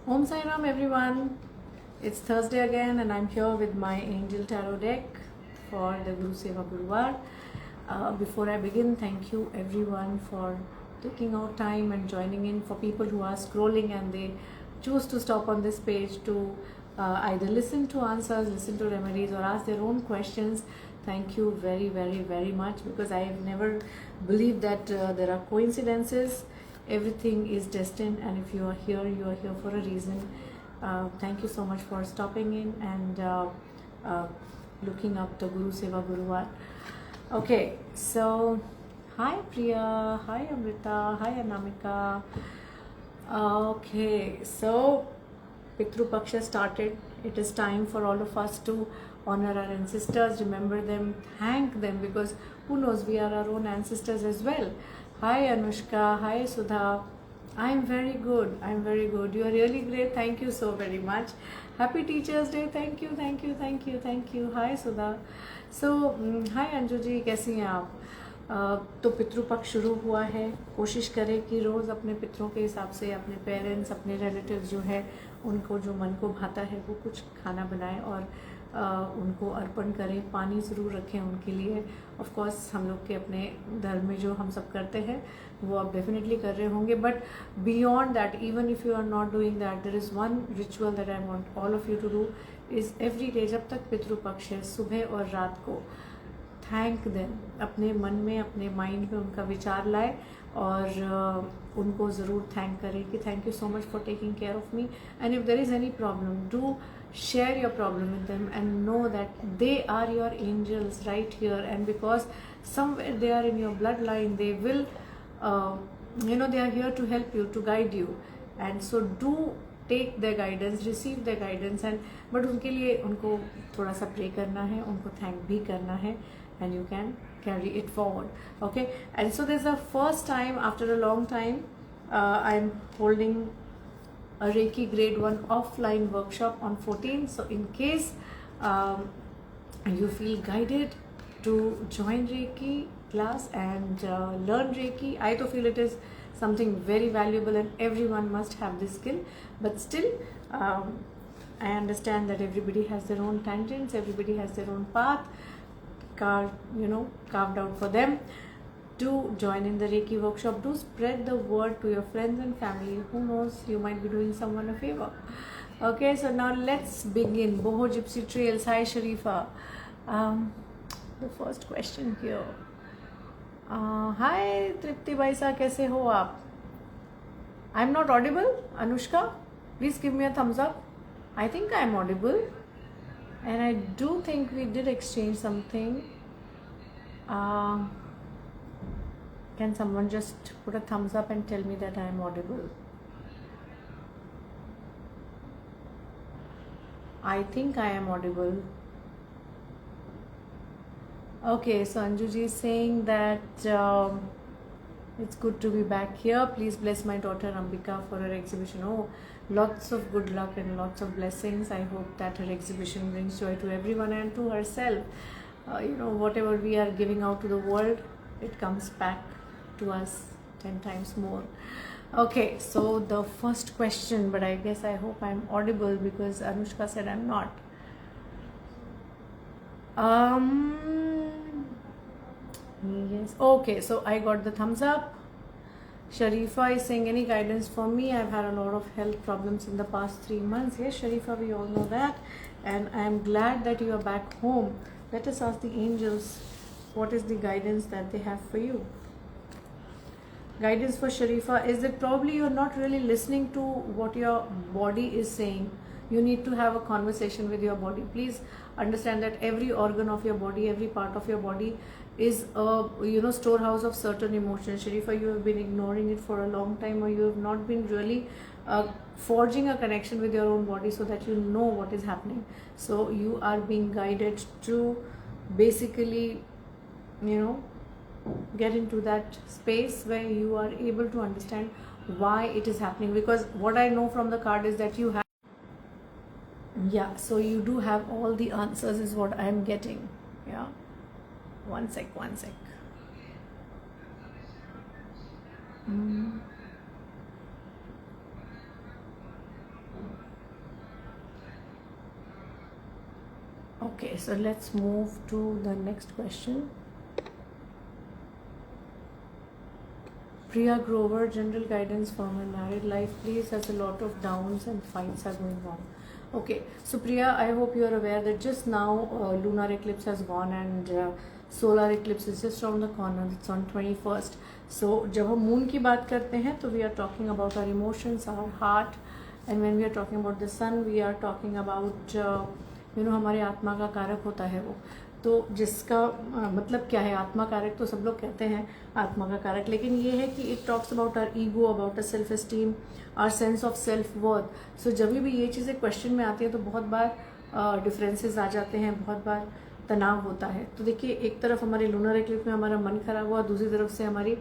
Om Sai Ram everyone. It's Thursday again and I'm here with my Angel Tarot deck for the Guru Seva Guruvar. Before I begin, thank you everyone for taking out time and joining in. For people who are scrolling and they choose to stop on this page to either listen to answers, listen to remedies, or ask their own questions, thank you very, very, very much, because I have never believed that there are coincidences. Everything is destined, and if you are here for a reason. Thank you so much for stopping in and uh, looking up the Guru Seva Guruvar. Okay, so hi Priya, hi Amrita, hi Anamika. Okay, so Pitru Paksha started. It is time for all of us to honor our ancestors, remember them, thank them, because who knows, we are our own ancestors as well. Hi Anushka, hi Sudha. I'm very good. I'm very good. You are really great. Thank you so very much. Happy Teachers Day. Thank you, thank you, thank you, thank you. Hi Sudha. So, hi Anju ji, कैसी हैं आप? तो पितृपक्ष शुरू हुआ है. कोशिश करें कि रोज़ अपने पितरों के हिसाब से अपने पेरेंट्स, अपने रिलेटिव्स जो है, उनको जो मन को भाता है वो कुछ खाना बनाएं और उनको अर्पण करें. पानी ज़रूर रखें उनके लिए. ऑफ कोर्स हम लोग के अपने धर्म में जो हम सब करते हैं वो आप डेफिनेटली कर रहे होंगे, but beyond that, even if you are not doing that, there is one ritual that I want all of you to do is every day, जब तक पितृपक्ष है, सुबह और रात को थैंक देम. अपने मन में, अपने माइंड में उनका विचार लाए और उनको ज़रूर थैंक करें कि thank you so much for taking care of me. And if there is any problem, do share your problem with them and know that they are your angels right here, and because somewhere they are in your bloodline, they will they are here to help you, to guide you, and so do take their guidance, receive their guidance, and but उनके लिए उनको थोड़ा सा pray करना है, उनको thank भी करना है, and you can carry it forward. Okay, and so there's the first time after a long time I'm holding a Reiki grade 1 offline workshop on 14th. So in case you feel guided to join Reiki class and learn Reiki, I too feel it is something very valuable and everyone must have this skill. But still, I understand that everybody has their own tangents, everybody has their own path carved out for them. Do join in the Reiki workshop. Do spread the word to your friends and family. Who knows, you might be doing someone a favor. Okay, so now let's begin. Boho Gypsy Trails. Hi Sharifa. The first question here. Hi Tripti Baisa, कैसे हो आप? I'm not audible, Anushka. Please give me a thumbs up. I think I'm audible, and I do think we did exchange something. Can someone just put a thumbs up and tell me that I am audible? I think I am audible. Okay, so Anjuji is saying that it's good to be back here. Please bless my daughter Ambika for her exhibition. Oh, lots of good luck and lots of blessings. I hope that her exhibition brings joy to everyone and to herself. Whatever we are giving out to the world, it comes back to us 10 times more. Okay, so the first question, but I guess I hope I'm audible because Anushka said I'm not. Yes, okay, so I got the thumbs up. Sharifa is saying, any guidance for me? I've had a lot of health problems in the past 3 months. Yes, Sharifa, we all know that, and I'm glad that you are back home. Let us ask the angels, what is the guidance that they have for you? Guidance for Sharifa is that probably you're not really listening to what your body is saying. You need to have a conversation with your body. Please understand that every organ of your body, every part of your body is a storehouse of certain emotions. Sharifa, you have been ignoring it for a long time, or you have not been really forging a connection with your own body so that you know what is happening. So you are being guided to basically get into that space where you are able to understand why it is happening, because what I know from the card is that you have, so you do have all the answers is what I am getting. One sec. Okay, so let's move to the next question. Priya Grover, general guidance for my married life, please, as a lot of downs and fights are going on. Okay, so Priya, I hope you are aware that just now lunar eclipse has gone and solar eclipse is just around the corner. It's on 21st. So जब हम moon की बात करते हैं तो we are talking about our emotions, our heart, and when we are talking about the sun, we are talking about हमारे आत्मा का कारक होता है वो. तो जिसका मतलब क्या है, आत्मा कारक तो सब लोग कहते हैं आत्मा का कारक, लेकिन ये है कि it talks about our ego, about a self esteem, our sense of self worth. So जब भी ये चीज़ें क्वेश्चन में आती हैं तो बहुत बार डिफरेंसेस आ जाते हैं, बहुत बार तनाव होता है. तो देखिए, एक तरफ हमारे लूनर एक्लिप्स में हमारा मन खराब हुआ, दूसरी तरफ से हमारी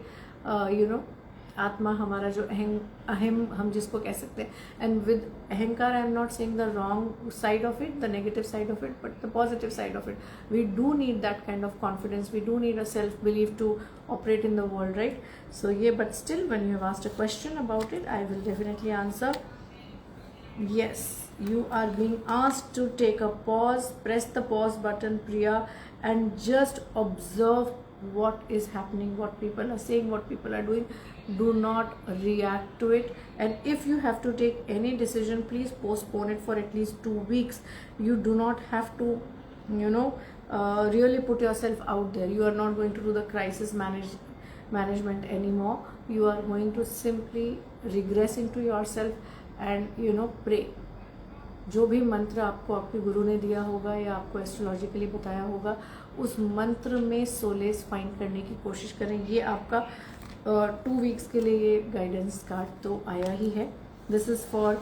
आत्मा, हमारा जो अहम हम जिसको कह सकते हैं. एंड विद अहंकार, I am not saying the wrong side of it, the negative side of it, but the positive side of it. We do need that kind of confidence, we do need a self believe to operate in the world, right? So ये, but still when you have asked a question about it, I will definitely answer. Yes, you are being asked to take a pause, press the pause button, Priya, and just observe what is happening, what people are saying, what people are doing. Do not react to it. And if you have to take any decision, please postpone it for at least 2 weeks. You do not have to, really put yourself out there. You are not going to do the crisis management anymore. You are going to simply regress into yourself and pray. जो भी मंत्र आपको आपके गुरु ने दिया होगा या आपको एस्ट्रोलॉजिकली बताया होगा, उस मंत्र में सोलेस फाइंड करने की कोशिश करें. ये आपका 2 वीक्स के लिए ये गाइडेंस कार्ड तो आया ही है. This is for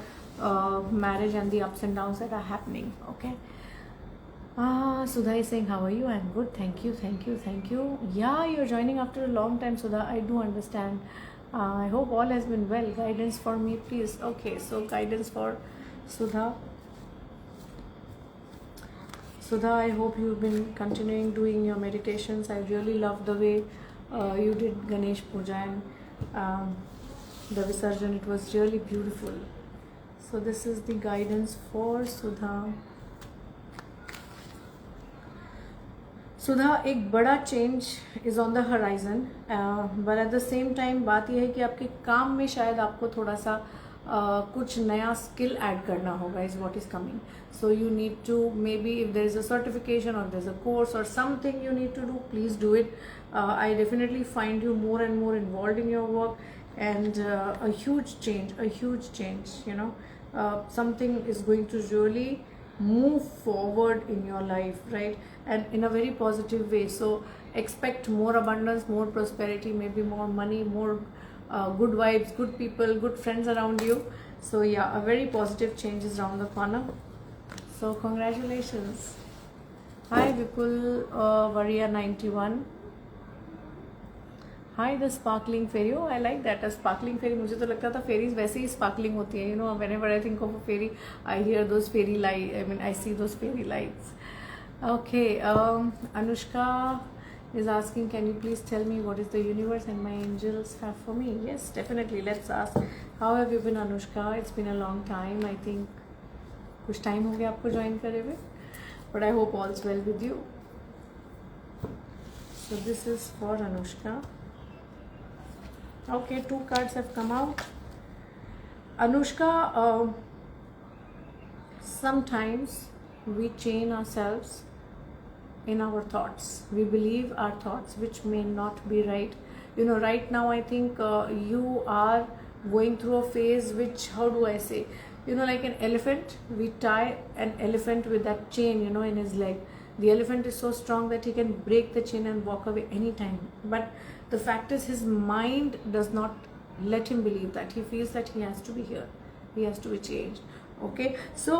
marriage and the ups and downs that are happening. Okay, Sudha is saying, how are you? I'm good, thank you, thank you, thank you. Yeah, you're joining after a long time, Sudha. I do understand. I hope all has been well. Guidance for me, please. Okay, so guidance for Sudha. Sudha, I hope you've been continuing doing your meditations. I really love the way you did Ganesh Puja and the Visarjan. It was really beautiful. So this is the guidance for Sudha. सुधा, एक बड़ा change is on the horizon, but at the same time बात यह है कि आपके काम में शायद आपको थोड़ा सा कुछ नया स्किल ऐड करना होगा, is what is coming. So you need to, maybe if there is a certification और देयर इज़ अ कोर्स और something you need to do, please do it. I definitely find you more and more involve in your work and a huge change, something is going to really move forward in your life, right? And in a very positive way. So expect more abundance, more prosperity, maybe more money, more good vibes, good people, good friends around you. So yeah, a very positive change is around the corner. So congratulations. Hi Vipul Varia 91. Hi the sparkling fairy. Oh, I like that, a sparkling fairy. मुझे तो लगता था fairies वैसे ही sparkling होती है. Whenever I think of a fairy, I hear those fairy lights. I see those fairy lights. Okay, Anushka is asking, can you please tell me what is the universe and my angels have for me? Yes, definitely. Let's ask. How have you been, Anushka? It's been a long time. I think कुछ time हो गया आपको join करे हुए. But I hope all's well with you. So this is for Anushka. Okay, 2 cards have come out. Anushka, sometimes we chain ourselves in our thoughts. We believe our thoughts, which may not be right. Right now I think you are going through a phase which, how do I say, like an elephant, we tie an elephant with that chain, in his leg. The elephant is so strong that he can break the chain and walk away anytime. But the fact is, his mind does not let him believe that. He feels that he has to be here. He has to be changed. Okay. So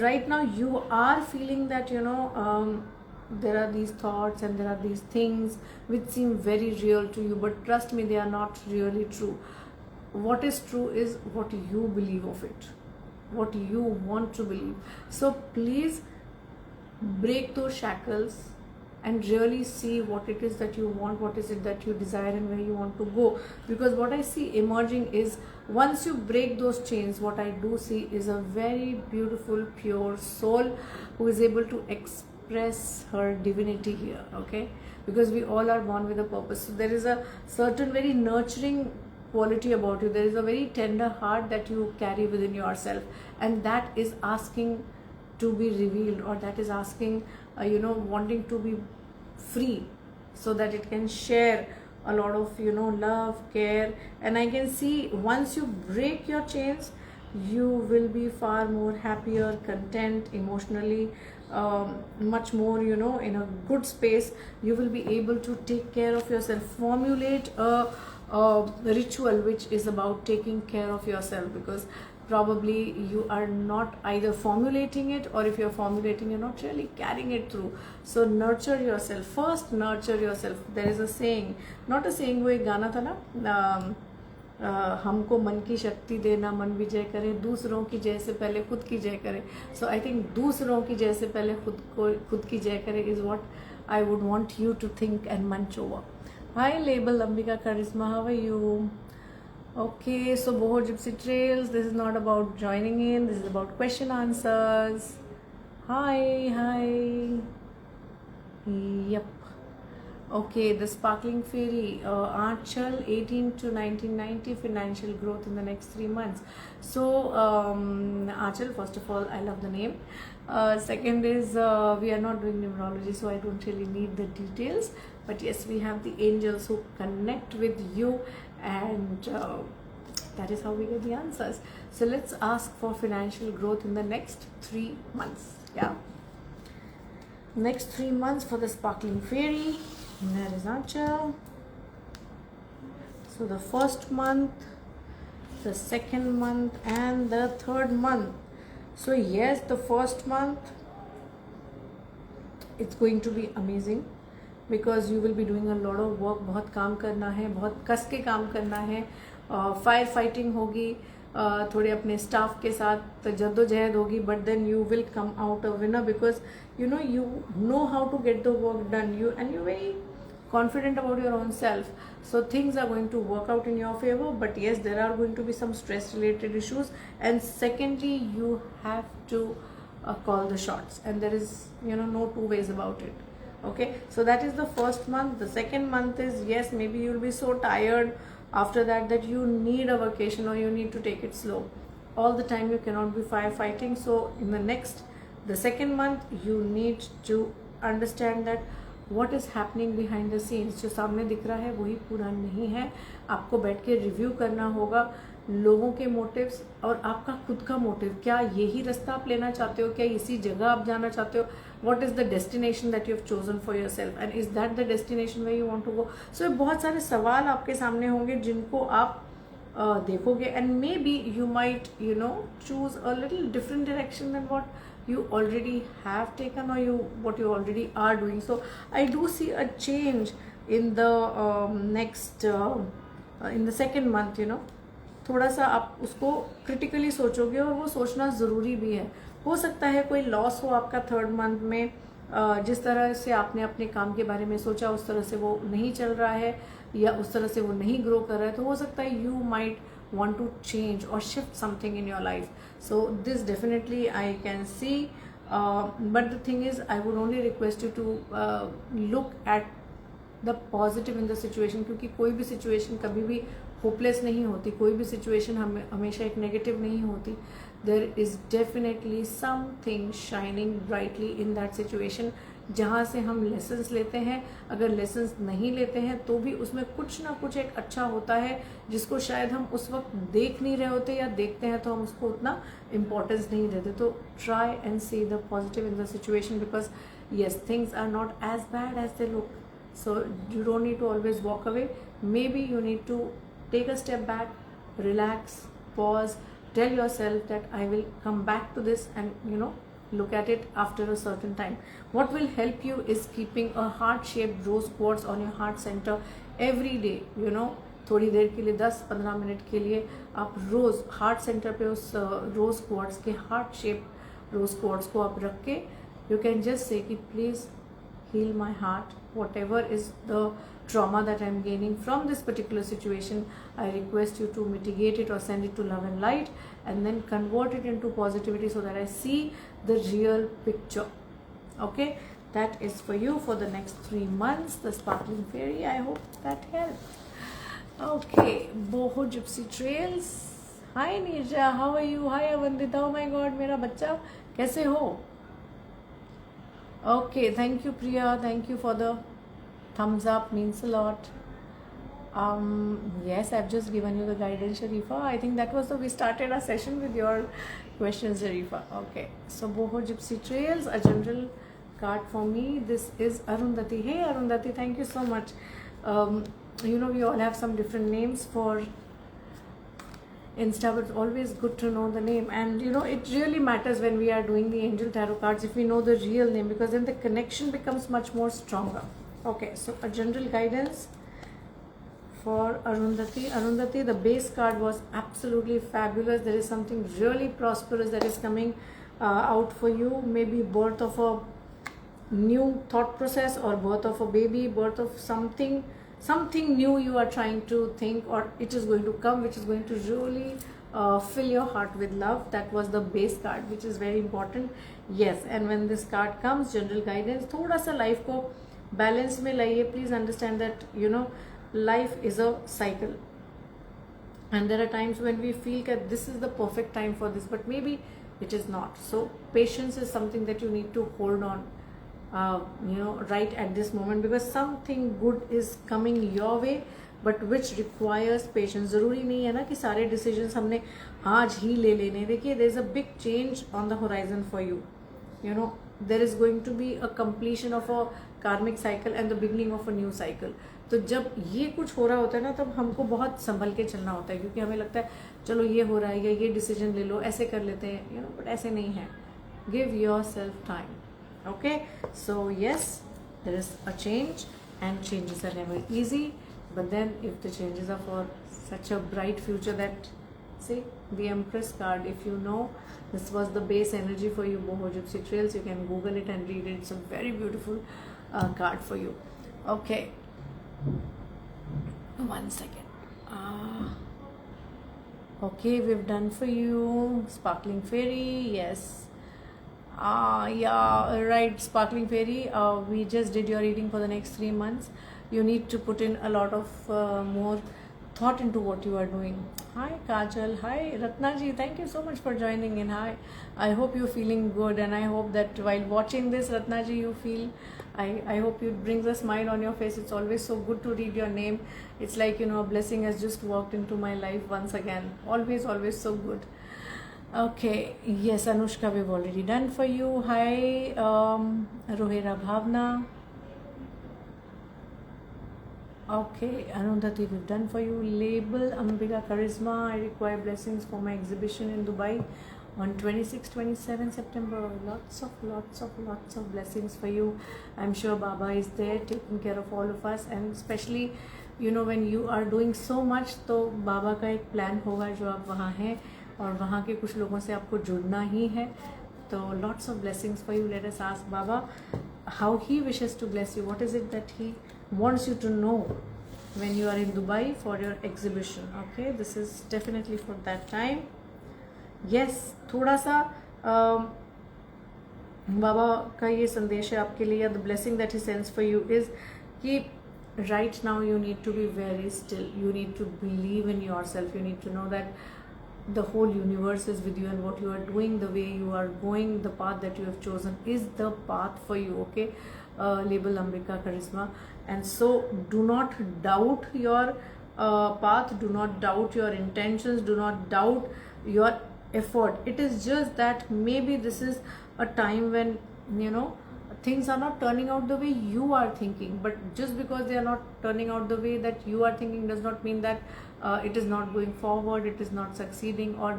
right now you are feeling that, there are these thoughts and there are these things which seem very real to you. But trust me, they are not really true. What is true is what you believe of it. What you want to believe. So please break those shackles and really see what it is that you want, what is it that you desire and where you want to go. Because what I see emerging is once you break those chains, what I do see is a very beautiful pure soul who is able to express her divinity here. Okay, because we all are born with a purpose. So there is a certain very nurturing quality about you. There is a very tender heart that you carry within yourself, and that is asking to be revealed, or that is asking wanting to be free, so that it can share a lot of love, care. And I can see once you break your chains, you will be far more happier, content emotionally, much more in a good space. You will be able to take care of yourself, formulate a ritual which is about taking care of yourself, because probably you are not either formulating it, or if you're formulating, you're not really carrying it through. So nurture yourself first, nurture yourself. There is a saying, not a saying, वो एक गाना था ना, हमको मन की शक्ति देना, मन विजय करे, दूसरों की जय से पहले खुद की जय करे. सो आई थिंक दूसरों की जय से पहले खुद की जय करे is what I would want you to think and munch over. Hi label Ambika Charisma, how are you? Okay, so Boho Gypsy Trails, this is not about joining in, this is about question answers. Hi. Yep. Okay, the Sparkling Fairy, Aanchal, 18 to 1990, financial growth in the next 3 months. So, Aanchal, first of all, I love the name. Second is, we are not doing numerology, so I don't really need the details. But yes, we have the angels who connect with you, and that is how we get the answers. So let's ask for financial growth in the next 3 months. Yeah. Next 3 months for the Sparkling Fairy. That is Aanchal. So the first month, the second month, and the third month. So yes, the first month, it's going to be amazing, because you will be doing a lot of work. बहुत काम करना है, बहुत कस के काम करना है. Fire fighting होगी, थोड़े अपने स्टाफ के साथ जद्दोजहद होगी, but then you will come out a winner, because you know how to get the work done, and you're very confident about your own self. So things are going to work out in your favor, but yes, there are going to be some stress related issues. And secondly, you have to call the shots, and there is no two ways about it. Okay, so that is the first month. The second month is, yes, maybe you'll be so tired after that you need a vacation, or you need to take it slow. All the time you cannot be firefighting. So in the second month, you need to understand that what is happening behind the scenes. जो सामने दिख रहा है वही पूरा नहीं है. आपको बैठ के रिव्यू करना होगा लोगों के मोटिव्स और आपका खुद का मोटिव. क्या यही रास्ता आप लेना चाहते हो? क्या इसी जगह आप जाना चाहते हो? What is the destination that you have chosen for yourself, and is that the destination where you want to go? So बहुत सारे सवाल आपके सामने होंगे जिनको आप देखोगे, and maybe you might choose a little different direction than what you already have taken, or what you already are doing. So I do see a change in the next in the second month. थोड़ा सा आप उसको critically सोचोगे, और वो सोचना ज़रूरी भी है. हो सकता है कोई लॉस हो आपका थर्ड मंथ में, जिस तरह से आपने अपने काम के बारे में सोचा उस तरह से वो नहीं चल रहा है, या उस तरह से वो नहीं ग्रो कर रहा है. तो हो सकता है you might want to change or shift something in your life. So this definitely I can see, but the thing is, I would only request you to look at the positive in the situation, क्योंकि कोई भी situation कभी भी hopeless नहीं होती, कोई भी situation हमेशा एक negative नहीं होती. There is definitely something shining brightly in that situation, जहाँ से हम लेसन्स लेते हैं. अगर लेसन्स नहीं लेते हैं तो भी उसमें कुछ ना कुछ एक अच्छा होता है, जिसको शायद हम उस वक्त देख नहीं रहे होते, या देखते हैं तो हम उसको उतना इम्पोर्टेंस नहीं देते. तो try and see the positive in the situation, because yes, things are not as bad as they look. So you don't need to always walk away. Maybe you need to take a step back, relax, pause, tell yourself that I will come back to this, and look at it after a certain time. What will help you is keeping a heart-shaped rose quartz on your heart center every day. थोड़ी देर के लिए 10-15 minute के लिए आप रोज heart centre पे उस रोज quartz के heart shape रोज quartz को आप रख के यू कैन जस्ट से कि please heal my heart. Whatever is the trauma that I'm gaining from this particular situation, I request you to mitigate it or send it to love and light, and then convert it into positivity so that I see the real picture. Okay, that is for you for the next 3 months, the Sparkling Fairy. I hope that helps. Okay, Boho Gypsy Trails. Hi Nirja, how are you? Hi Avandita, oh my god, मेरा बच्चा कैसे हो? Okay, thank you Priya, thank you for the thumbs up, means a lot. Yes, I've just given you the guidance, Sharifa. I think that was we started our session with your questions, Sharifa. Okay, so Boho Gypsy Trails, a general card for me. This is Arundhati. Hey Arundhati, thank you so much. You know, we all have some different names for Insta, but it's always good to know the name. And you know, it really matters when we are doing the angel tarot cards if we know the real name, because then the connection becomes much more stronger. Okay, so a general guidance for Arundhati. Arundhati, the base card was absolutely fabulous. There is something really prosperous that is coming out for you. Maybe birth of a new thought process, or birth of a baby, birth of something new you are trying to think, or it is going to come, which is going to really fill your heart with love. That was the base card, which is very important. Yes, and when this card comes, general guidance, थोड़ा सा life को balance में लाइए. Please understand that, you know, life is a cycle, and there are times when we feel that this is the perfect time for this, but maybe it is not. So patience is something that you need to hold on, you know, right at this moment, because something good is coming your way, but which requires patience. ज़रूरी नहीं है ना कि सारे decisions हमने आज ही ले लेने. देखिए, there is a big change on the horizon for you. You know, there is going to be a completion of a karmic cycle and the beginning of a new cycle. तो जब ये कुछ हो रहा होता है ना, तब हमको बहुत संभल के चलना होता है, क्योंकि हमें लगता है चलो ये हो रहा है या ये डिसीजन ले लो, ऐसे कर लेते हैं, you know, but ऐसे नहीं है. Give yourself time. Okay, so yes, there is a change, and changes are never easy, but then if the changes are for such a bright future, that, see, the Empress card, if you know, this was the base energy for you, Boho Gypsy Trails. You can Google it and read it. It's a very beautiful card for you. Okay, one second. Okay, we've done for you Sparkling Fairy. Yes. Yeah, right, Sparkling Fairy. We just did your reading for the next 3 months. You need to put in a lot of more thought into what you are doing. Hi Kajal, hi Ratna ji, thank you so much for joining in. Hi, I hope you're feeling good, and I hope that while watching this, Ratna ji, you feel, I hope it brings a smile on your face. It's always so good to read your name. It's like, you know, a blessing has just walked into my life once again. Always so good. Okay, yes, Anushka, we've already done for you. Hi, Rohera Bhavna. Okay, Arundhati, we've done for you. Label Ambika Charisma. I require blessings for my exhibition in Dubai on 26-27 September. Lots of blessings for you. I'm sure Baba is there taking care of all of us, and especially, you know, when you are doing so much, तो बाबा का एक plan होगा जो आप वहाँ हैं, और वहाँ के कुछ लोगों से आपको जुड़ना ही है. तो lots of blessings for you. Let us ask Baba how he wishes to bless you. What is it that he wants you to know when you are in Dubai for your exhibition? Okay, this is definitely for that time. Yes, थोड़ा सा बाबा का ये संदेश है आपके लिए. The blessing that he sends for you is कि right now you need to be very still. You need to believe in yourself. You need to know that the whole universe is with you, and what you are doing, the way you are going, the path that you have chosen is the path for you. Okay, label Ambika Charisma. And so do not doubt your path, do not doubt your intentions, do not doubt your effort. It is just that maybe this is a time when, you know, things are not turning out the way you are thinking, but just because they are not turning out the way that you are thinking does not mean that it is not going forward, it is not succeeding, or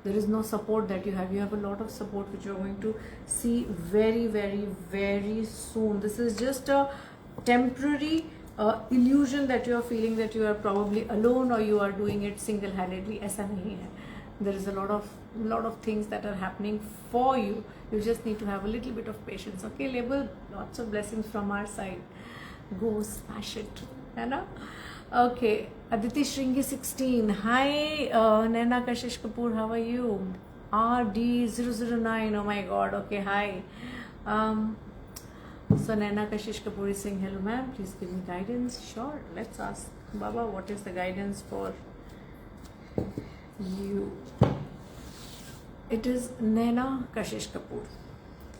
there is no support that you have. You have a lot of support which you are going to see very soon. This is just a temporary illusion that you are feeling that you are probably alone or you are doing it single-handedly. ऐसा नहीं है. there is a lot of things that are happening for you. You just need to have a little bit of patience. Okay, label, lots of blessings from our side. Go smash it, है ना? Okay, Aditi Shringi 16. Hi, Naina Kashish Kapoor, how are you? RD009. Oh my God. Okay, hi. So Naina Kashish Kapoor is saying, hello ma'am, please give me guidance. Sure, let's ask Baba what is the guidance for you. It is Naina Kashish Kapoor.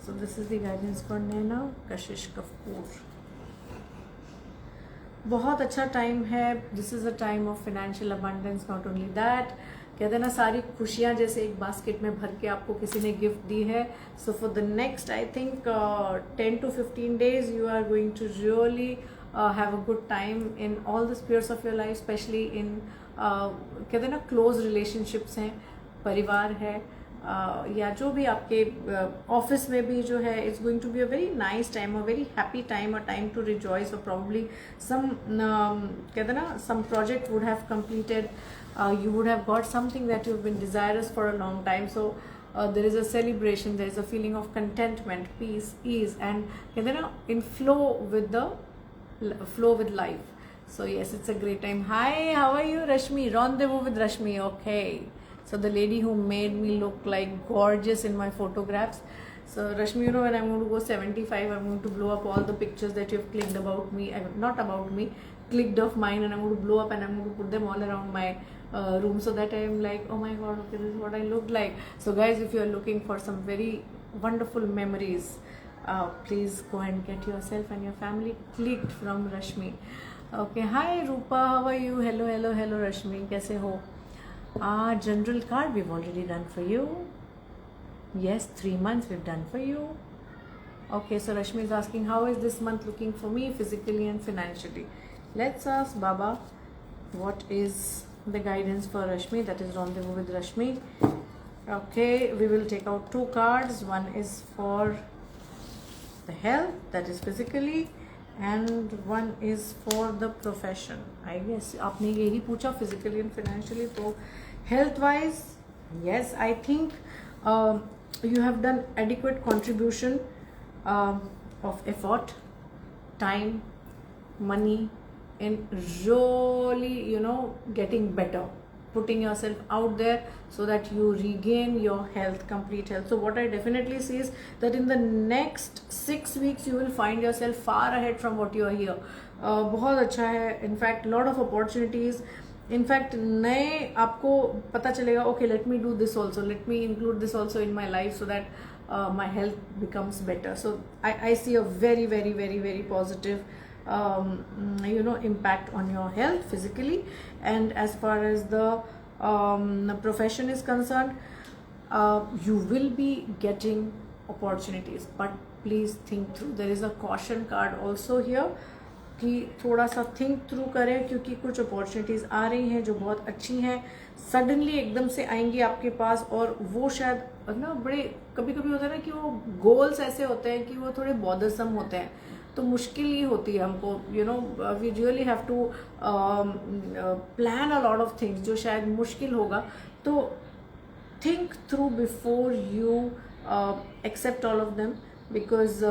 So this is the guidance for Naina Kashish Kapoor. बहुत अच्छा time है. This is a time of financial abundance. Not only that, कहते हैं ना, सारी खुशियाँ जैसे एक बास्केट में भर के आपको किसी ने गिफ्ट दी है. So for the next I think 10 to 15 days you are going to really have a good time in all the spheres of your life, especially in कहते हैं ना क्लोज रिलेशनशिप्स हैं, परिवार है, या जो भी आपके ऑफिस में भी जो है. It's going to be a very nice time, a very happy time, a time to rejoice. और प्रॉब्ली सम कहते हैं ना some project would have completed. You would have got something that you've been desirous for a long time. So there is a celebration, there is a feeling of contentment, peace, ease, and in flow with life. So yes, it's a great time. Hi, how are you, Rashmi? Rendezvous with Rashmi. Okay. So the lady who made me look like gorgeous in my photographs. So Rashmi, you know, when I'm going to go 75, I'm going to blow up all the pictures that you've clicked about me, not about me, clicked of mine, and I'm going to blow up and I'm going to put them all around my room, so that I'm like, oh my God, okay, this is what I look like. So guys, if you are looking for some very wonderful memories, please go and get yourself and your family clicked from Rashmi. Okay, hi Rupa, how are you? Hello Rashmi, kaise ho? General card we've already done for you. Yes, 3 months we've done for you. Okay, so Rashmi is asking, how is this month looking for me physically and financially? Let's ask Baba what is the guidance for Rashmi. That is Rendezvous with Rashmi. Okay, we will take out 2 cards. One is for the health, that is physically, and one is for the profession. I guess आपने यही पूछा, physically and financially. तो health wise, yes, I think you have done adequate contribution of effort, time, money in really, you know, getting better, putting yourself out there so that you regain your health, complete health. So what I definitely see is that in the next 6 weeks you will find yourself far ahead from what you are here. बहुत अच्छा है. In fact, lot of opportunities. In fact, नए आपको पता चलेगा, okay, let me do this also, let me include this also in my life so that my health becomes better. So I see a very, very, very, very positive you know, impact on your health physically. And as far as the profession is concerned, you will be getting opportunities, but please think through. There is a caution card also here कि थोड़ा सा think through करें, क्योंकि कुछ opportunities आ रही हैं जो बहुत अच्छी हैं, सडनली एकदम से आएंगी आपके पास. और वो शायद ना बड़े कभी कभी होता है ना कि वो गोल्स ऐसे होते हैं कि वो थोड़े बॉदरसम होते हैं, तो मुश्किल ही होती है हमको. You know, we really have to plan a lot of things जो शायद मुश्किल होगा. तो think through before you accept all of them, because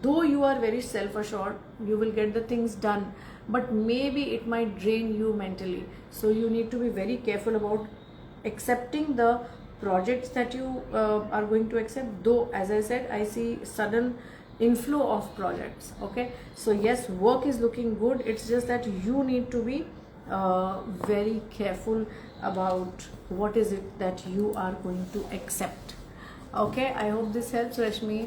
though you are very self-assured, you will get the things done, but maybe it might drain you mentally. So you need to be very careful about accepting the projects that you are going to accept. Though, as I said, I see sudden inflow of projects. Okay, so yes, work is looking good. It's just that you need to be very careful about what is it that you are going to accept. Okay, I hope this helps, Rashmi.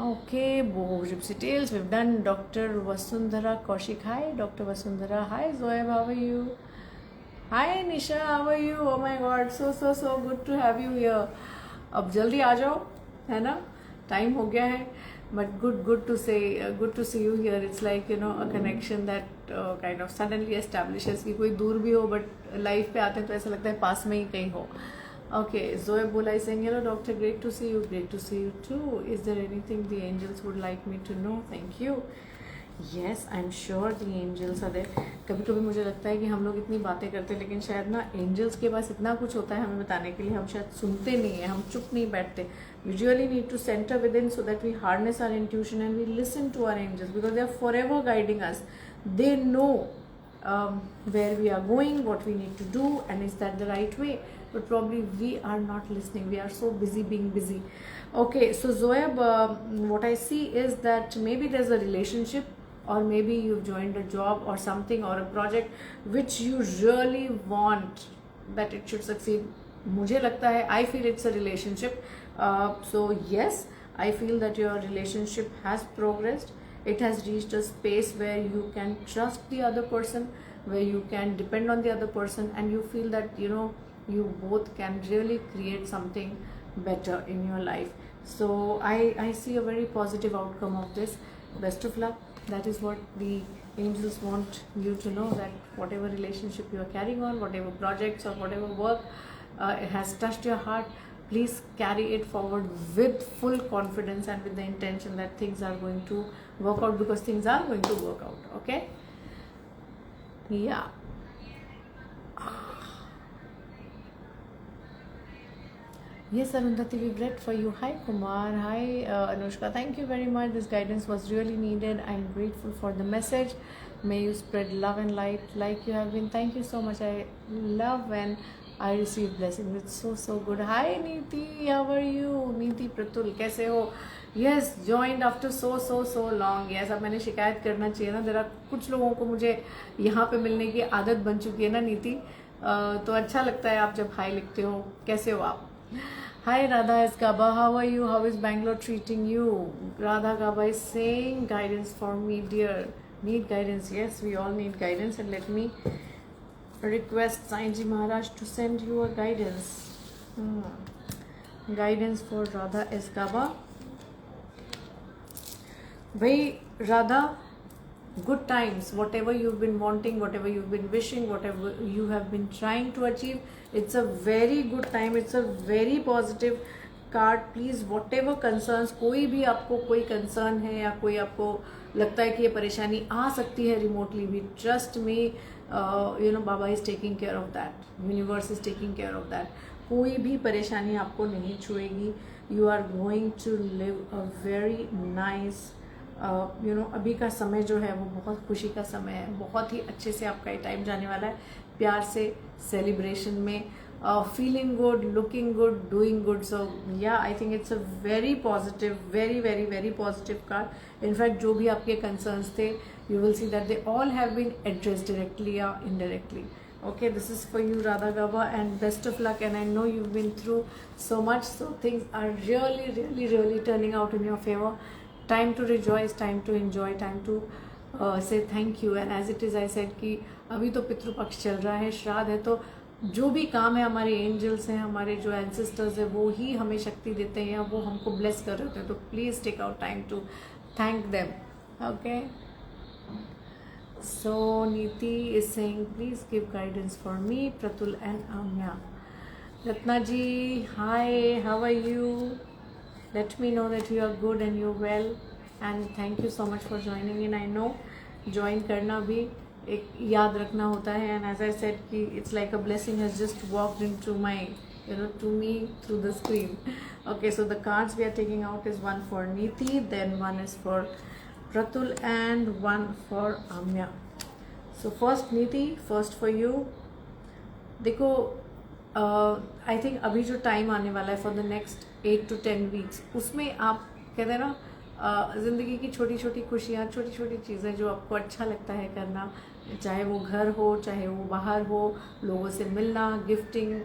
Okay, Gypsy Tales, we've done Dr. Vasundhara Kaushik. Hi, Dr. Vasundhara. Hi, Zoeb, how are you? Hi, Nisha, how are you? Oh my God, so good to have you here. अब जल्दी आ जाओ, है ना, time हो गया है. But good to see you here. It's like, you know, a connection that kind of suddenly establishes कि कोई दूर भी हो, but लाइफ पे आते हैं तो ऐसा लगता है पास में ही कहीं हो. Okay, Zoe Bola is saying, hello doctor, great to see you. Great to see you too. Is there anything the angels would like me to know? Thank you. Yes, I am sure the angels are there. कभी कभी मुझे लगता है कि हम लोग इतनी बातें करते हैं लेकिन शायद ना एंजल्स के पास इतना कुछ होता है हमें बताने के लिए, हम शायद सुनते नहीं हैं, हम चुप नहीं बैठते. We really need to center within so that we harness our intuition and we listen to our angels because they are forever guiding us. They know where we are going, what we need to do, and is that the right way. But probably we are not listening. We are so busy being busy. Okay, so Zoeb, what I see is that maybe there's a relationship, or maybe you've joined a job or something or a project which you really want that it should succeed. मुझे लगता है, I feel it's a relationship. So yes, I feel that your relationship has progressed. It has reached a space where you can trust the other person, where you can depend on the other person, and you feel that you both can really create something better in your life. So I see a very positive outcome of this. Best of luck. That is what the angels want you to know, that whatever relationship you are carrying on, whatever projects or whatever work it has touched your heart, please carry it forward with full confidence and with the intention that things are going to work out, because things are going to work out. Okay, yeah. Yes, Arundhati, we've read for you. Hi, Kumar. Hi, Anushka. Thank you very much. This guidance was really needed. I'm grateful for the message. May you spread love and light like you have been. Thank you so much. I love when I receive blessings. It's so good. Hi, Neeti. How are you? Neeti Pratul. कैसे हो? Yes, joined after so long. Yes, अब मैंने शिकायत करना चाहिए ना. जरा कुछ लोगों को मुझे यहाँ पे मिलने की आदत बन चुकी है ना नीति. तो अच्छा लगता है आप जब हाई लिखते हो. कैसे हो आप? Hi Radha Gaba, how are you? How is Bangalore treating you? Radha Gaba is saying guidance for me, dear. Need guidance? Yes, we all need guidance. And let me request Sainji Maharaj to send you a guidance. Guidance for Radha Gaba. Bhai Radha, good times, whatever you've been wanting, whatever you've been wishing, whatever you have been trying to achieve, it's a very good time. It's a very positive card. Please, whatever concerns, कोई भी आपको कोई concern है या कोई आपको लगता है कि ये परेशानी आ सकती है remotely भी, trust me, Baba is taking care of that. Universe is taking care of that. कोई भी परेशानी आपको नहीं छुएगी. You are going to live a very nice अभी का समय जो है वो बहुत खुशी का समय है. बहुत ही अच्छे से आपका ये टाइम जाने वाला है, प्यार से, सेलिब्रेशन में, feeling good, looking good, doing good. So yeah I think it's a very positive, very positive card. In fact जो भी आपके कंसर्न्स थे, you will see that they all have been addressed directly या indirectly. Okay, this is for you, Radha Gaba, and best of luck. And I know you've been through so much, so things are really turning out in your favor. Time to rejoice, time to enjoy, time to say thank you. And as it is, I said कि अभी तो पितृपक्ष चल रहा है, श्राद्ध है, तो जो भी काम है, हमारे एंजल्स हैं, हमारे जो एंसेस्टर्स हैं, वो ही हमें शक्ति देते हैं या वो हमको ब्लेस कर रहे होते हैं. तो please take out time to thank them. Okay, so Neeti is saying please give guidance for me, Pratul and Amya. Ratna ji, hi, how are you? Let me know that you are good and you're well, and thank you so much for joining in. I know join करना भी एक याद रखना होता है, and as I said कि it's like a blessing has just walked into my to me through the screen. Okay, so the cards we are taking out is one for Neeti, then one is for Pratul and one for Amya. So first Neeti, first for you. देखो, I think अभी जो time आने वाला है for the next 8 to 10 weeks, उसमें आप कहते हैं ना, ज़िंदगी की छोटी छोटी खुशियाँ, छोटी छोटी चीज़ें जो आपको अच्छा लगता है करना, चाहे वो घर हो, चाहे वो बाहर हो, लोगों से मिलना, gifting,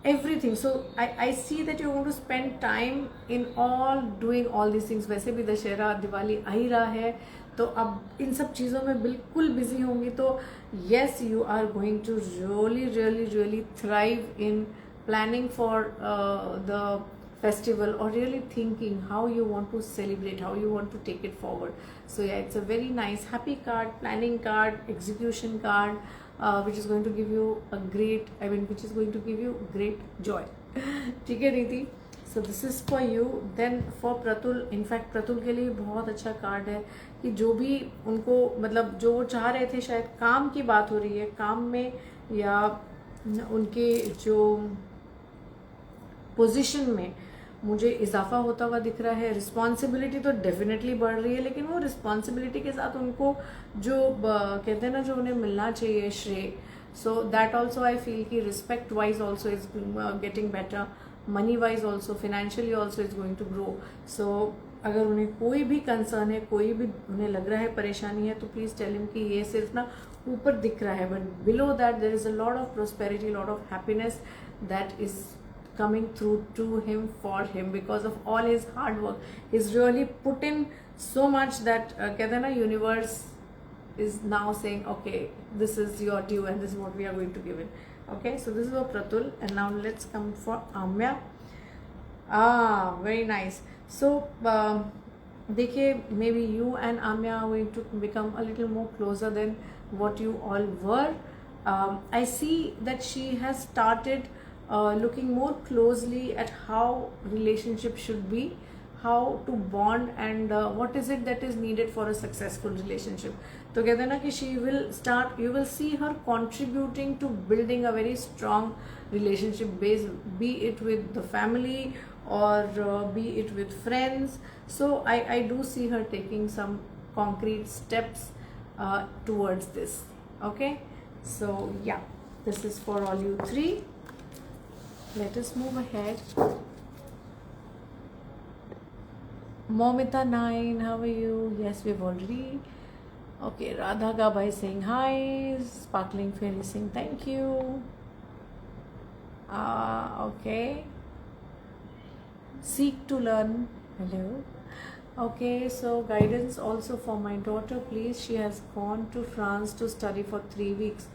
everything. So I see that you want to spend time in all doing all these things. वैसे भी दशहरा, दिवाली आ ही रहा है, तो अब इन सब चीज़ों में बिल्कुल बिजी होंगी. तो yes, you are going to really thrive in planning for the festival, or really thinking how you want to celebrate, how you want to take it forward. So yeah, it's a very nice happy card, planning card, execution card, which is going to give you a great, which is going to give you great joy. ठीक है Neeti. So this is for you. Then for Pratul, in fact Pratul के लिए बहुत अच्छा card है कि जो भी उनको मतलब जो वो चाह रहे थे, शायद काम की बात हो रही है, काम में या उनके जो पोजीशन में मुझे इजाफा होता हुआ दिख रहा है. रिस्पॉन्सिबिलिटी तो डेफिनेटली बढ़ रही है, लेकिन वो रिस्पॉन्सिबिलिटी के साथ उनको जो कहते हैं ना, जो उन्हें मिलना चाहिए श्रेय, so that also I feel कि respect wise also is getting better, money wise also, financially also is going to grow. So अगर उन्हें कोई भी कंसर्न है, कोई भी उन्हें लग रहा है परेशानी है, तो प्लीज टेल हिम कि ये सिर्फ ना ऊपर दिख रहा है, but below that there is a lot of prosperity, lot of happiness that is coming through to him, for him, because of all his hard work. He's really put in so much that कहते हैं ना, universe is now saying okay, this is your due and this is what we are going to give it. Okay, so this is for Pratul, and now let's come for Amya. Very nice. So देखिए, maybe you and Amya are going to become a little more closer than what you all were. I see that she has started looking more closely at how relationship should be, how to bond, and what is it that is needed for a successful relationship. तो कहते हैं ना कि she will start, you will see her contributing to building a very strong relationship base, be it with the family or be it with friends. So I do see her taking some concrete steps towards this. Okay, so yeah, this is for all you three. Let us move ahead. Momita 9, how are you? Yes, we've already. Okay, Radha Gabai saying hi. Sparkling Fairy saying thank you. Okay. Seek to learn. Hello. Okay, so guidance also for my daughter, please. She has gone to France to study for 3 weeks.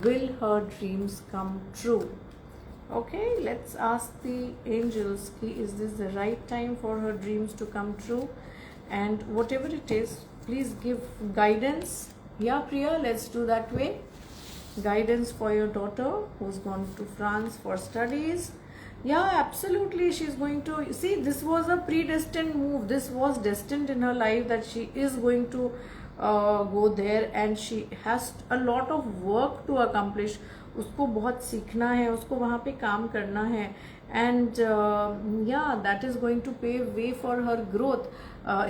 Will her dreams come true? Okay, let's ask the angels, is this the right time for her dreams to come true? And whatever it is, please give guidance. Yeah, Priya, let's do that way. Guidance for your daughter who's gone to France for studies. Yeah, absolutely, she's going to see, this was a predestined move. This was destined in her life that she is going to go there, and she has a lot of work to accomplish. उसको बहुत सीखना है, उसको वहाँ पे काम करना है, and yeah, that is going to pave way for her growth.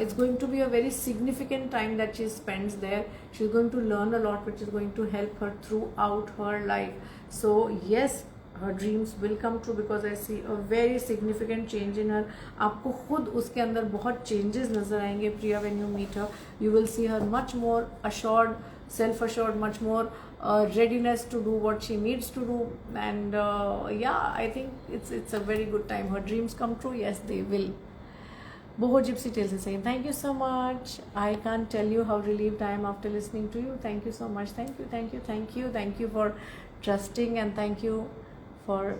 It's going to be a very significant time that she spends there. She's going to learn a lot, which is going to help her throughout her life. So yes, her dreams will come true, because I see a very significant change in her. आपको खुद उसके अंदर बहुत changes नजर आएंगे प्रिया. when you meet her, you will see her much more assured, self-assured, much more readiness to do what she needs to do. And yeah, I think it's a very good time. Her dreams come true. Yes, they will. Boho Gypsy Tales is saying thank you so much. I can't tell you how relieved I am after listening to you. Thank you so much. Thank you, thank you, thank you, thank you for trusting, and thank you for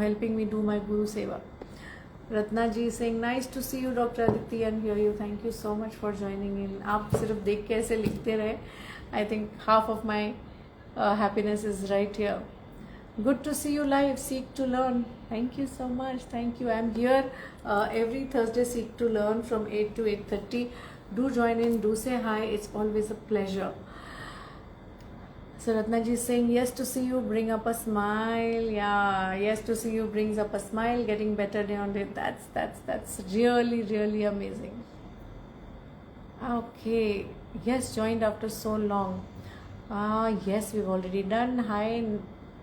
helping me do my Guru Seva. Ratna ji saying nice to see you Dr. Aditi and hear you. Thank you so much for joining in. आप सिर्फ देख के ऐसे लिखते रहे. I think half of my happiness is right here. Good to see you live. Seek to learn. Thank you so much. Thank you. I'm here every Thursday. Seek to learn from 8 to 8:30. Do join in. Do say hi. It's always a pleasure. So Ratna ji is saying yes to see you bring up a smile. Yeah, yes to see you brings up a smile. Getting better day on day. That's really, really amazing. Okay. Yes, joined after so long. Yes, we've already done. Hi,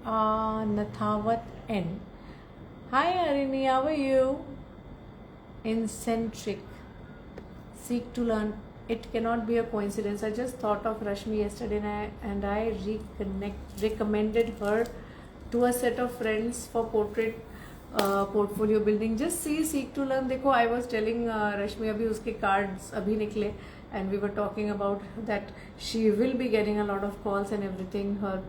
Nathawat N. Hi, Arini, how are you? Incentric. Seek to learn. It cannot be a coincidence. I just thought of Rashmi yesterday, and I recommended her to a set of friends for portfolio building. Just see, seek to learn. देखो, I was telling Rashmi अभी उसके cards अभी निकले, and we were talking about that she will be getting a lot of calls and everything. Her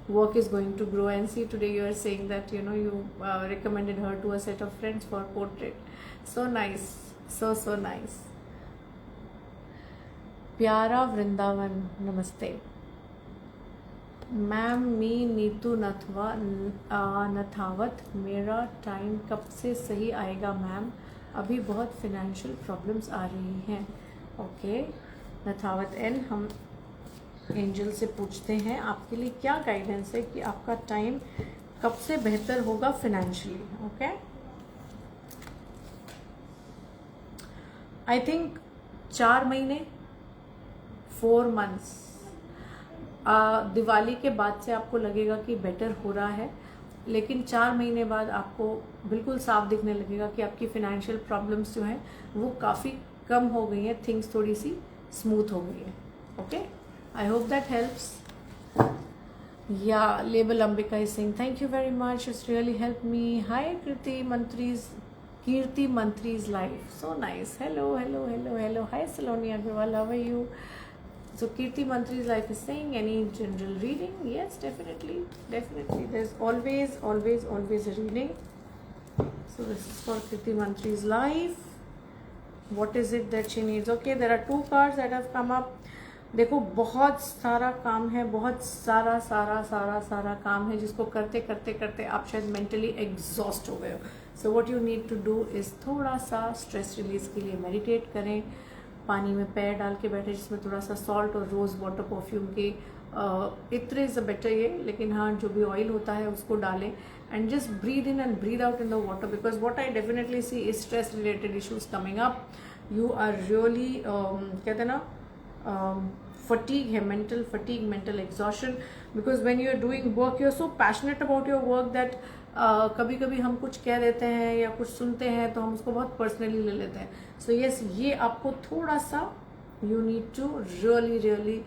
work is going to grow, and see, today you are saying that you recommended her to a set of friends for portrait. So nice, so nice. प्यारा वृंदावन, नमस्ते. Ma'am मी नीतू नथावत, मेरा time कब से सही आएगा ma'am? अभी बहुत financial problems आ रही हैं। ओके नथावत एन, हम एंजल से पूछते हैं आपके लिए क्या गाइडेंस है कि आपका टाइम कब से बेहतर होगा फिनेंशियली। ओके आई थिंक 4 महीने, 4 मंथ्स, दिवाली के बाद से आपको लगेगा कि बेटर हो रहा है, लेकिन 4 महीने बाद आपको बिल्कुल साफ दिखने लगेगा कि आपकी फिनेंशियल प्रॉब्लम्स जो हैं वो काफ़ी कम हो गई हैं, थिंग्स थोड़ी सी स्मूथ हो गई है। Okay I hope that helps. Yeah label Ambika is saying thank you very much, it's really help me. Hi Kirti Mantri's life, so nice, hello hello hello hello, hi Saloni Agarwal, how are you? So Kirti Mantri's life is saying any general reading? Yes, definitely. There's always a reading. So this is for Kirti Mantri's life. What is it that she needs? Okay, there are 2 cards that have come up. देखो बहुत सारा काम है, बहुत सारा काम है जिसको करते करते करते आप शायद मेंटली एग्जॉस्ट हो गए हो। So what you need to do is थोड़ा सा स्ट्रेस रिलीज के लिए मेडिटेट करें, पानी में पैर डाल के बैठे जिसमें थोड़ा सा सॉल्ट और रोज़ वाटर परफ्यूम के इतने इज बेटर ये, लेकिन हाँ जो भी ऑयल होता है उसको डालें and just breathe in and breathe out in the water, because what I definitely see is stress related issues coming up. You are really कहते हैं ना फटीग है, mental fatigue, mental exhaustion, because when you are doing work you are so passionate about your work that कभी कभी हम कुछ कह देते हैं या कुछ सुनते हैं तो हम उसको बहुत पर्सनली ले लेते हैं। सो यस ये आपको थोड़ा सा you need to really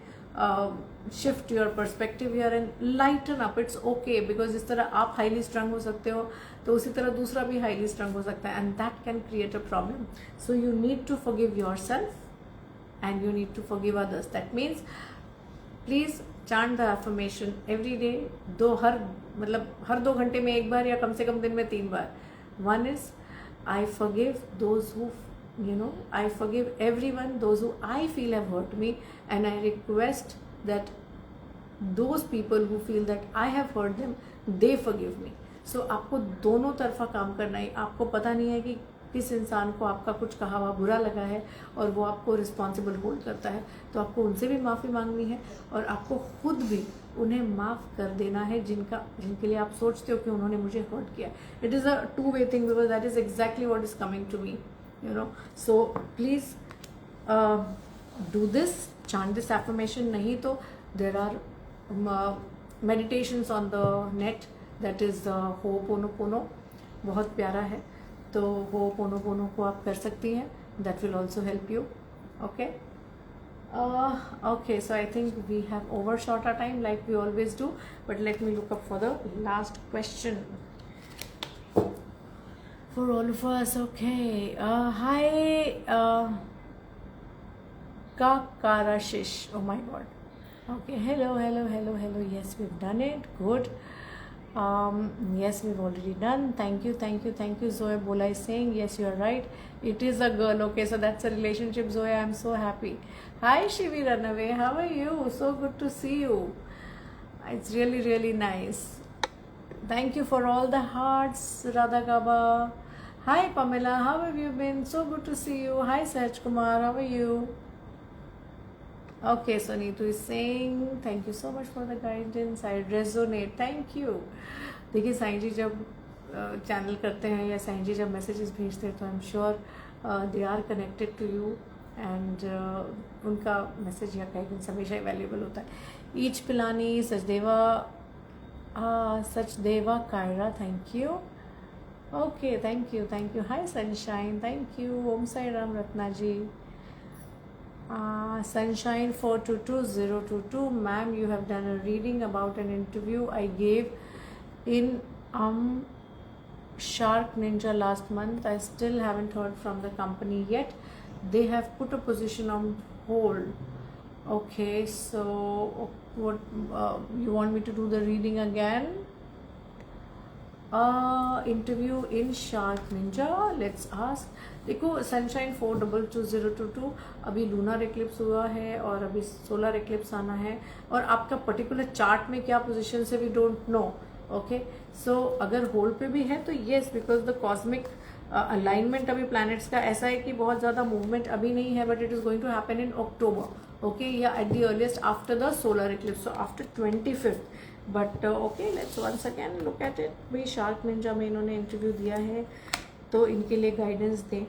shift your perspective here and lighten up, it's okay, because जिस तरह आप हाईली स्ट्रंग हो सकते हो तो उसी तरह दूसरा भी हाईली स्ट्रंग हो सकता है and that can create a problem. So you need to forgive yourself and you need to forgive others. That means please chant the affirmation every day, हर 2 घंटे में 1 बार या कम से कम दिन में 3 बार। One is I forgive those who I forgive everyone, those who I feel have hurt me, and I request that those people who feel that I have hurt them, they forgive me. So आपको दोनों तरफा काम करना है। आपको पता नहीं है कि किस इंसान को आपका कुछ कहा हुआ बुरा लगा है और वो आपको रिस्पॉन्सिबल होल्ड करता है, तो आपको उनसे भी माफ़ी मांगनी है और आपको खुद भी उन्हें माफ़ कर देना है जिनके लिए आप सोचते हो कि उन्होंने मुझे हर्ट किया। It is a 2-way thing, because that is exactly what is coming to me, so please do this, chant this affirmation. नहीं तो there are meditations on the net, that is ho'oponopono, बहुत प्यारा है, तो ho'oponopono को आप कर सकती हैं, that will also help you. Okay okay, so I think we have overshot our time like we always do, but let me look up for the last question for all of us. Okay, hi Kakarashish, oh my god, okay, hello, yes, we've done it, good. Yes, we've already done. Thank you. Zoe Bola is saying yes, you are right, it is a girl. Okay, so that's a relationship. Zoe, I'm so happy. Hi Shivi Runaway, how are you? So good to see you. It's really nice. Thank you for all the hearts, Radha Gaba. Hi Pamela, how have you been? So good to see you. Hi Sahaj Kumar, how are you? Okay, so Neetu is saying thank you so much for the guidance, I resonate, thank you. देखिए साईं जी जब channel करते हैं या साईं जी जब messages भेजते हैं तो I am sure they are connected to you and उनका मैसेज या गाइडेंस हमेशा अवेलेबल होता है। Each Pilani Sachdeva Kaira, thank you. Okay, thank you. Hi sunshine, thank you. Om Sai Ram Ratna ji. Sunshine 422022, ma'am, you have done a reading about an interview I gave in Shark Ninja last month. I still haven't heard from the company yet. They have put a position on hold. Okay, so what you want me to do the reading again? Interview in shark Ninja, let's ask. देखो sunshine 422022 अभी lunar eclipse हुआ है और अभी solar eclipse आना है, और आपका पर्टिकुलर चार्ट में क्या पोजीशन से वी डोंट नो। ओके, सो अगर होल्ड पे भी है तो yes, because the cosmic alignment अभी प्लैनेट्स का ऐसा है कि बहुत ज्यादा मूवमेंट अभी नहीं है, but it is going to happen in October, okay, yeah at the earliest after the solar eclipse, so after 25th। But okay, let's once again look at it. भाई शार्क निंजा में इन्होंने interview दिया है तो इनके लिए guidance दें।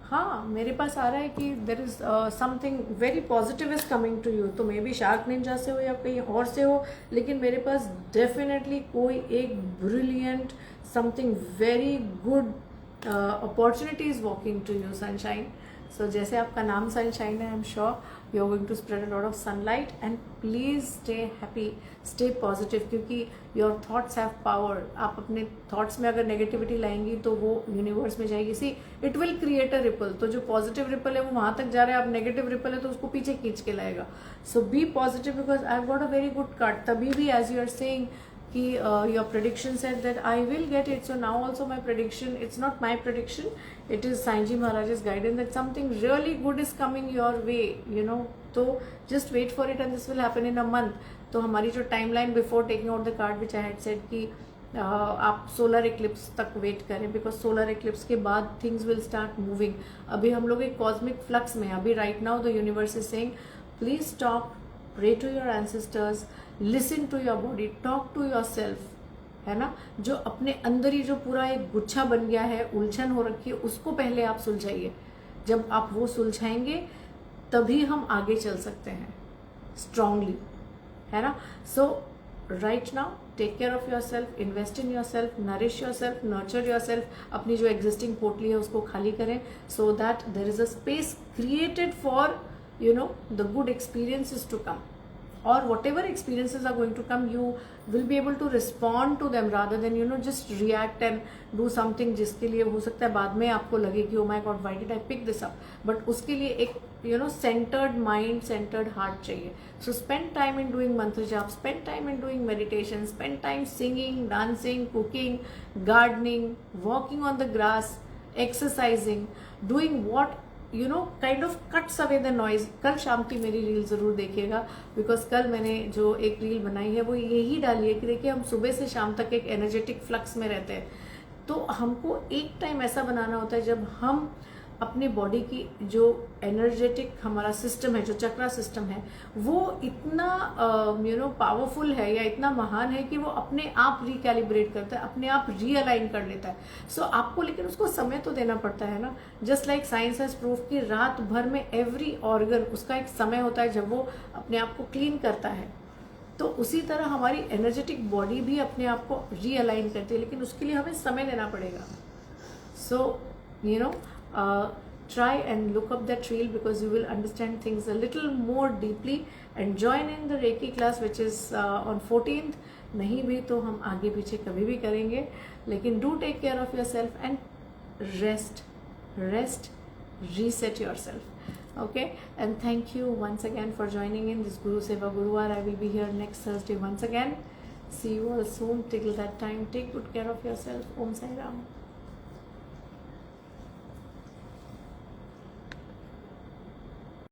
हाँ, मेरे पास आ रहा है कि there is something very positive is coming to you, तो मे बी शार्क निंजा से हो या कहीं और से हो, लेकिन मेरे पास डेफिनेटली कोई एक brilliant something very good opportunity is walking to you Sunshine. So जैसे आपका नाम सनशाइन है, I am sure you are going to spread a lot of sunlight, and please stay happy, stay positive, क्योंकि your thoughts have power. आप अपने thoughts में अगर negativity लाएंगी तो वो यूनिवर्स में जाएगी, see it will create a ripple. तो जो पॉजिटिव रिपल है वो वहां तक जा रहा है, आप नेगेटिव रिपल है तो उसको पीछे खींच के लाएगा। So be positive, because I have got a very good card. तभी भी एज यू आर सेइंग कि your prediction said that I will get it, so now also my prediction, it's not my prediction, it is Sainji Maharaj's guidance that something really good is coming your way, you know, तो just wait for it and this will happen in a month। तो हमारी जो timeline before taking out the card which I had said कि आप solar eclipse तक wait करें, because solar eclipse के बाद थिंग्स विल स्टार्ट मूविंग। अभी हम लोग एक कॉस्मिक फ्लक्स में हैं, अभी right now the universe is saying please stop, pray to your ancestors, listen to your body, talk to your self, है ना। जो अपने अंदर ही जो पूरा एक गुच्छा बन गया है, उलझन हो रखी है, उसको पहले आप सुलझाइए। जब आप वो सुलझाएंगे तभी हम आगे चल सकते हैं स्ट्रांगली, है ना। So right now take care of yourself, invest in yourself, nourish yourself, nurture yourself. अपनी जो एग्जिस्टिंग पोटली है उसको खाली करें, so that there is a space created for you know the good experiences to come, or whatever experiences are going to come, you will be able to respond to them rather than just react and do something जिसके लिए हो सकता है बाद में आपको लगे कि oh my god why did I pick this up, but उसके लिए एक centered mind, centered heart चाहिए। So spend time in doing mantra jap, spend time in doing meditation, spend time singing, dancing, cooking, gardening, walking on the grass, exercising, doing what kind of cuts away the noise. कल शाम की मेरी reel जरूर देखिएगा, because कल मैंने जो एक रील बनाई है वो यही डाली है कि देखिए हम सुबह से शाम तक एक एनर्जेटिक फ्लक्स में रहते हैं, तो हमको एक टाइम ऐसा बनाना होता है जब हम अपनी बॉडी की जो एनर्जेटिक हमारा सिस्टम है, जो चक्रा सिस्टम है, वो इतना पावरफुल है या इतना महान है कि वो अपने आप रिकैलिब्रेट करता है, अपने आप रीअलाइन कर लेता है। सो आपको लेकिन उसको समय तो देना पड़ता है ना। Just like science has proof कि रात भर में एवरी ऑर्गन उसका एक समय होता है जब वो अपने आप को क्लीन करता है, तो उसी तरह हमारी एनर्जेटिक बॉडी भी अपने आप को रीअलाइन करती है, लेकिन उसके लिए हमें समय देना पड़ेगा। सो try and look up that reel, because you will understand things a little more deeply, and join in the Reiki class which is on 14th। नहीं भी तो हम आगे पीछे कभी भी करेंगे, लेकिन do take care of yourself and rest, reset yourself, okay। And thank you once again for joining in this Guru Seva Guruvar। I will be here next Thursday once again। See you all soon. Till that time, take good care of yourself। Om Sai Ram।